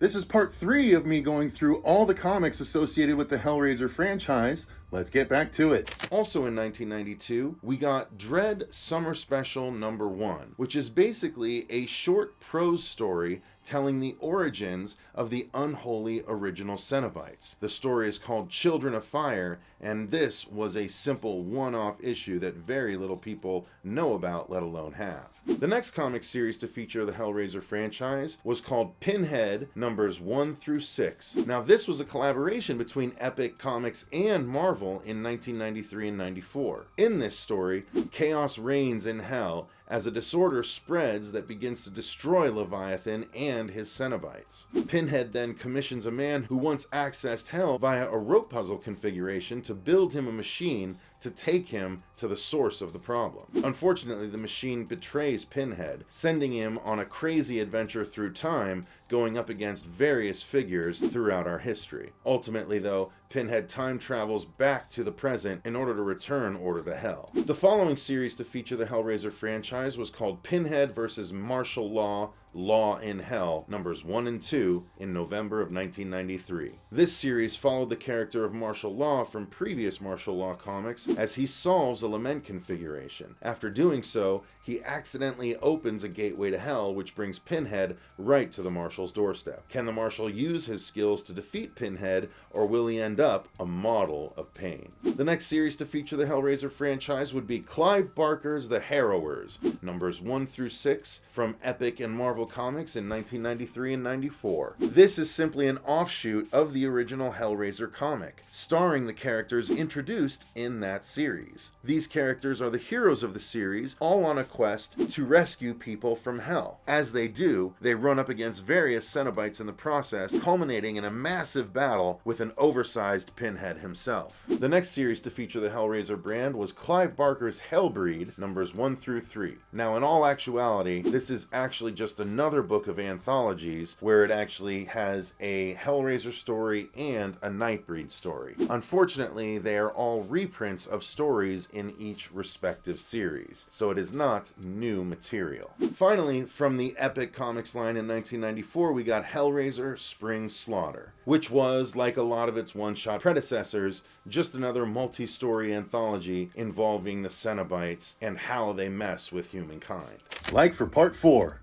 This is part 3 of me going through all the comics associated with the Hellraiser franchise. Let's get back to it. Also in 1992, we got Dread Summer Special number 1, which is basically a short prose story telling the origins of the unholy original Cenobites. The story is called Children of Fire, and this was a simple one-off issue that very little people know about, let alone have. The next comic series to feature the Hellraiser franchise was called Pinhead numbers 1 through 6. Now this was a collaboration between Epic Comics and Marvel in 1993 and 94. In this story, chaos reigns in Hell as a disorder spreads that begins to destroy Leviathan and his Cenobites. Pinhead then commissions a man who once accessed Hell via a rope puzzle configuration to build him a machine to take him to the source of the problem. Unfortunately, the machine betrays Pinhead, sending him on a crazy adventure through time, going up against various figures throughout our history. Ultimately, though, Pinhead time travels back to the present in order to return Order to Hell. The following series to feature the Hellraiser franchise was called Pinhead vs. Martial Law, Law in Hell, numbers 1 and 2, in November of 1993. This series followed the character of Martial Law from previous Martial Law comics as he solves a lament configuration. After doing so, he accidentally opens a gateway to Hell, which brings Pinhead right to the Marshal's doorstep. Can the Marshal use his skills to defeat Pinhead, or will he end up a model of pain? The next series to feature the Hellraiser franchise would be Clive Barker's The Harrowers, numbers 1 through 6, from Epic and Marvel Comics in 1993 and 94. This is simply an offshoot of the original Hellraiser comic, starring the characters introduced in that series. These characters are the heroes of the series, all on a quest to rescue people from Hell. As they do, they run up against various Cenobites in the process, culminating in a massive battle with an oversized Pinhead himself. The next series to feature the Hellraiser brand was Clive Barker's Hellbreed, numbers 1 through 3. Now, in all actuality, this is actually just another book of anthologies where it actually has a Hellraiser story and a Nightbreed story. Unfortunately, they are all reprints of stories in each respective series, so it is not new material. Finally, from the Epic Comics line in 1994, we got Hellraiser Spring Slaughter, which was, like a lot of its one-shot predecessors, just another multi-story anthology involving the Cenobites and how they mess with humankind. Like for part 4.